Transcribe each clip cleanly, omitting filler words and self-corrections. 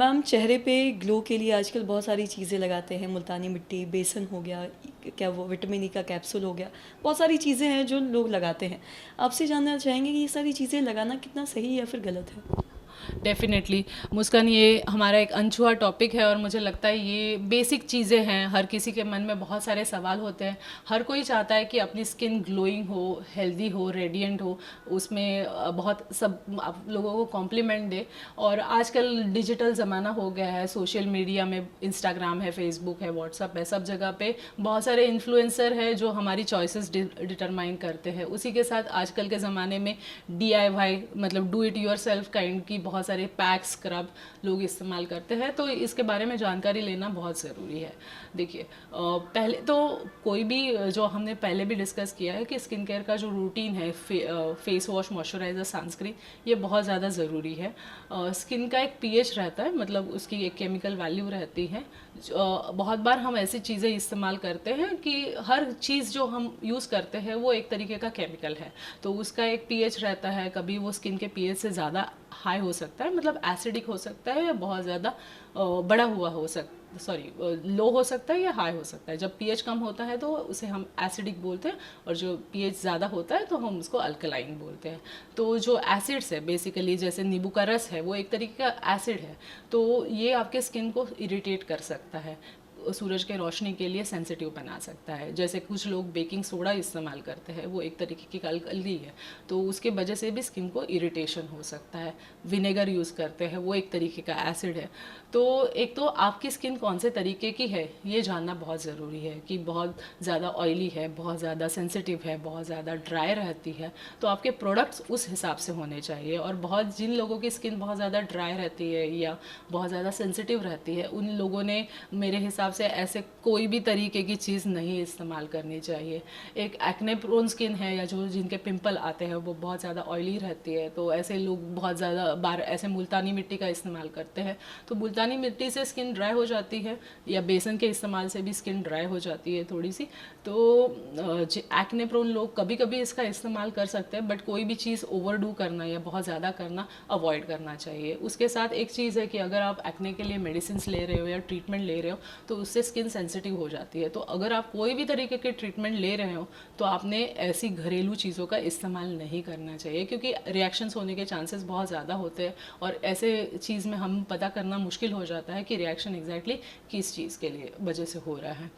Ma'am चेहरे पे glow के लिए आजकल बहुत सारी चीज़ें लगाते हैं, मुल्तानी मिट्टी, बेसन हो गया, क्या वो विटामिन ई का कैप्सूल हो गया, बहुत सारी चीज़ें हैं जो लोग लगाते हैं। आपसे जानना चाहेंगे कि ये सारी चीज़ें लगाना कितना सही या फिर गलत है? डेफ़िनेटली मुस्कान, ये हमारा एक अनछुआ टॉपिक है और मुझे लगता है ये बेसिक चीज़ें हैं। हर किसी के मन में बहुत सारे सवाल होते हैं। हर कोई चाहता है कि अपनी स्किन ग्लोइंग हो, हेल्दी हो, रेडिएंट हो, उसमें बहुत सब आप लोगों को कॉम्प्लीमेंट दे। और आजकल डिजिटल ज़माना हो गया है, सोशल मीडिया में इंस्टाग्राम है, फेसबुक है, व्हाट्सअप है, सब जगह पे बहुत सारे इन्फ्लुएंसर है जो हमारी चॉइसेस डिटरमाइन करते हैं। उसी के साथ आजकल के ज़माने में DIY मतलब do it your self kind की बहुत सारे पैक स्क्रब लोग इस्तेमाल करते हैं, तो इसके बारे में जानकारी लेना बहुत ज़रूरी है। देखिए, पहले तो कोई भी जो हमने पहले भी डिस्कस किया है कि स्किन केयर का जो रूटीन है, फेस वॉश, मॉइस्चराइजर, सनस्क्रीन, ये बहुत ज़्यादा ज़रूरी है। स्किन का एक pH रहता है, मतलब उसकी एक केमिकल वैल्यू रहती है। बहुत बार हम ऐसी चीज़ें इस्तेमाल करते हैं कि हर चीज़ जो हम यूज़ करते हैं वो एक तरीके का केमिकल है, तो उसका एक pH रहता है। कभी वो स्किन के pH से ज़्यादा हाई हो सकता है, मतलब एसिडिक हो सकता है, या बहुत ज़्यादा बड़ा हुआ हो सकता, सॉरी, लो हो सकता है या हाई हो सकता है। जब pH कम होता है तो उसे हम एसिडिक बोलते हैं, और जो pH ज़्यादा होता है तो हम उसको अल्कलाइन बोलते हैं। तो जो एसिड्स है बेसिकली, जैसे नींबू का रस है, वो एक तरीके का एसिड है, तो ये आपके स्किन को इरिटेट कर सकता है, सूरज के रोशनी के लिए सेंसिटिव बना सकता है। जैसे कुछ लोग बेकिंग सोडा इस्तेमाल करते हैं, वो एक तरीके की अल्कली है, तो उसके वजह से भी स्किन को इरिटेशन हो सकता है। विनेगर यूज़ करते हैं, वो एक तरीके का एसिड है। तो एक तो आपकी स्किन कौन से तरीके की है ये जानना बहुत ज़रूरी है, कि बहुत ज़्यादा ऑयली है, बहुत ज़्यादा सेंसिटिव है, बहुत ज़्यादा ड्राई रहती है, तो आपके प्रोडक्ट्स उस हिसाब से होने चाहिए। और बहुत जिन लोगों की स्किन बहुत ज़्यादा ड्राई रहती है या बहुत ज़्यादा सेंसिटिव रहती है, उन लोगों ने मेरे हिसाब से ऐसे कोई भी तरीके की चीज़ नहीं इस्तेमाल करनी चाहिए। एक एक्ने प्रोन स्किन है, या जो जिनके पिंपल आते हैं वो बहुत ज़्यादा ऑयली रहती है, तो ऐसे लोग बहुत ज़्यादा बार ऐसे मुल्तानी मिट्टी का इस्तेमाल करते हैं, तो मुल्तानी मिट्टी से स्किन ड्राई हो जाती है, या बेसन के इस्तेमाल से भी स्किन ड्राई हो जाती है थोड़ी सी। तो एक्ने प्रोन लोग कभी कभी इसका इस्तेमाल कर सकते हैं, बट कोई भी चीज़ ओवरडू करना या बहुत ज़्यादा करना अवॉइड करना चाहिए। उसके साथ एक चीज़ है कि अगर आप एक्ने के लिए मेडिसिन ले रहे हो या ट्रीटमेंट ले रहे हो, तो उससे स्किन सेंसिटिव हो जाती है। तो अगर आप कोई भी तरीके के ट्रीटमेंट ले रहे हो, तो आपने ऐसी घरेलू चीज़ों का इस्तेमाल नहीं करना चाहिए, क्योंकि रिएक्शंस होने के चांसेस बहुत ज़्यादा होते हैं, और ऐसे चीज़ में हम पता करना मुश्किल हो जाता है कि रिएक्शन एग्जैक्टली किस चीज़ के लिए वजह से हो रहा है।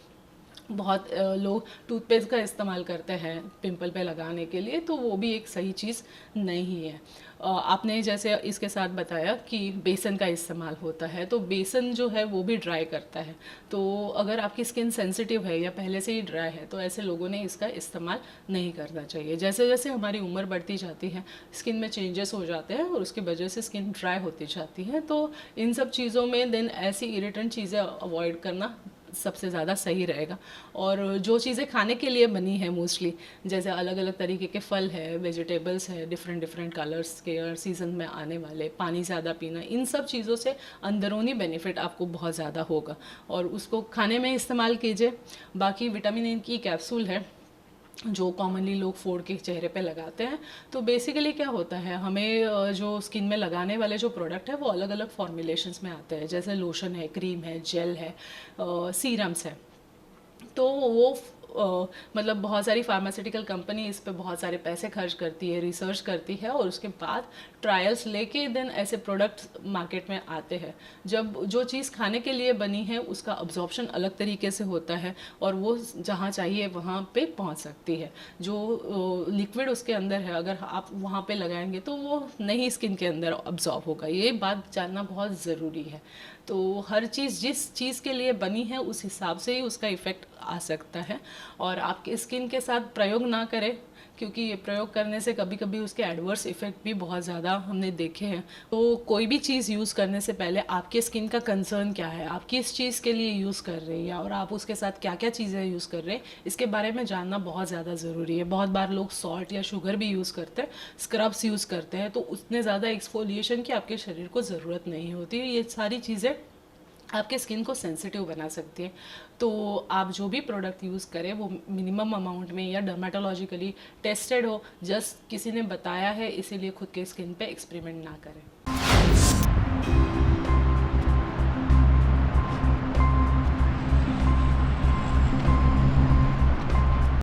बहुत लोग टूथपेस्ट का इस्तेमाल करते हैं पिंपल पे लगाने के लिए, तो वो भी एक सही चीज़ नहीं है। आपने जैसे इसके साथ बताया कि बेसन का इस्तेमाल होता है, तो बेसन जो है वो भी ड्राई करता है। तो अगर आपकी स्किन सेंसिटिव है या पहले से ही ड्राई है, तो ऐसे लोगों ने इसका इस्तेमाल नहीं करना चाहिए। जैसे जैसे हमारी उम्र बढ़ती जाती है, स्किन में चेंजेस हो जाते हैं, और उसकी वजह से स्किन ड्राई होती जाती है। तो इन सब चीज़ों में देन ऐसी इरिटेंट चीज़ें अवॉइड करना सबसे ज़्यादा सही रहेगा। और जो चीज़ें खाने के लिए बनी है मोस्टली, जैसे अलग अलग तरीके के फल है, वेजिटेबल्स है, डिफरेंट डिफरेंट कलर्स के और सीजन में आने वाले, पानी ज़्यादा पीना, इन सब चीज़ों से अंदरूनी बेनिफिट आपको बहुत ज़्यादा होगा, और उसको खाने में इस्तेमाल कीजिए। बाकी विटामिन ई की कैप्सूल है जो कॉमनली लोग फोड़ के चेहरे पे लगाते हैं। तो बेसिकली क्या होता है, हमें जो स्किन में लगाने वाले जो प्रोडक्ट है वो अलग अलग फॉर्मुलेशंस में आते हैं, जैसे लोशन है, क्रीम है, जेल है, सीरम्स है। तो वो मतलब बहुत सारी फार्मास्यूटिकल कंपनी इस पे बहुत सारे पैसे खर्च करती है, रिसर्च करती है, और उसके बाद ट्रायल्स लेके देन ऐसे प्रोडक्ट्स मार्केट में आते हैं। जब जो चीज़ खाने के लिए बनी है उसका अब्जॉर्प्शन अलग तरीके से होता है, और वो जहाँ चाहिए वहाँ पे पहुँच सकती है। जो लिक्विड उसके अंदर है, अगर आप वहाँ पे लगाएंगे तो वो नहीं स्किन के अंदर अब्जॉर्ब होगा। ये बात जानना बहुत ज़रूरी है। तो हर चीज़ जिस चीज़ के लिए बनी है उस हिसाब से ही उसका इफ़ेक्ट आ सकता है। और आपके स्किन के साथ प्रयोग ना करें, क्योंकि ये प्रयोग करने से कभी कभी उसके एडवर्स इफ़ेक्ट भी बहुत ज़्यादा हमने देखे हैं। तो कोई भी चीज़ यूज़ करने से पहले आपके स्किन का कंसर्न क्या है, आप किस चीज़ के लिए यूज़ कर रहे हैं, और आप उसके साथ क्या क्या चीज़ें यूज़ कर रहे हैं, इसके बारे में जानना बहुत ज़्यादा ज़रूरी है। बहुत बार लोग सॉल्ट या शुगर भी यूज़ करते हैं, स्क्रब्स यूज़ करते हैं, तो उतने ज़्यादा एक्सफोलिएशन की आपके शरीर को ज़रूरत नहीं होती है। ये सारी चीज़ें आपके स्किन को सेंसिटिव बना सकती है। तो आप जो भी प्रोडक्ट यूज़ करें वो मिनिमम अमाउंट में या डर्माटोलॉजिकली टेस्टेड हो, जस्ट किसी ने बताया है इसीलिए खुद के स्किन पे एक्सपेरिमेंट ना करें।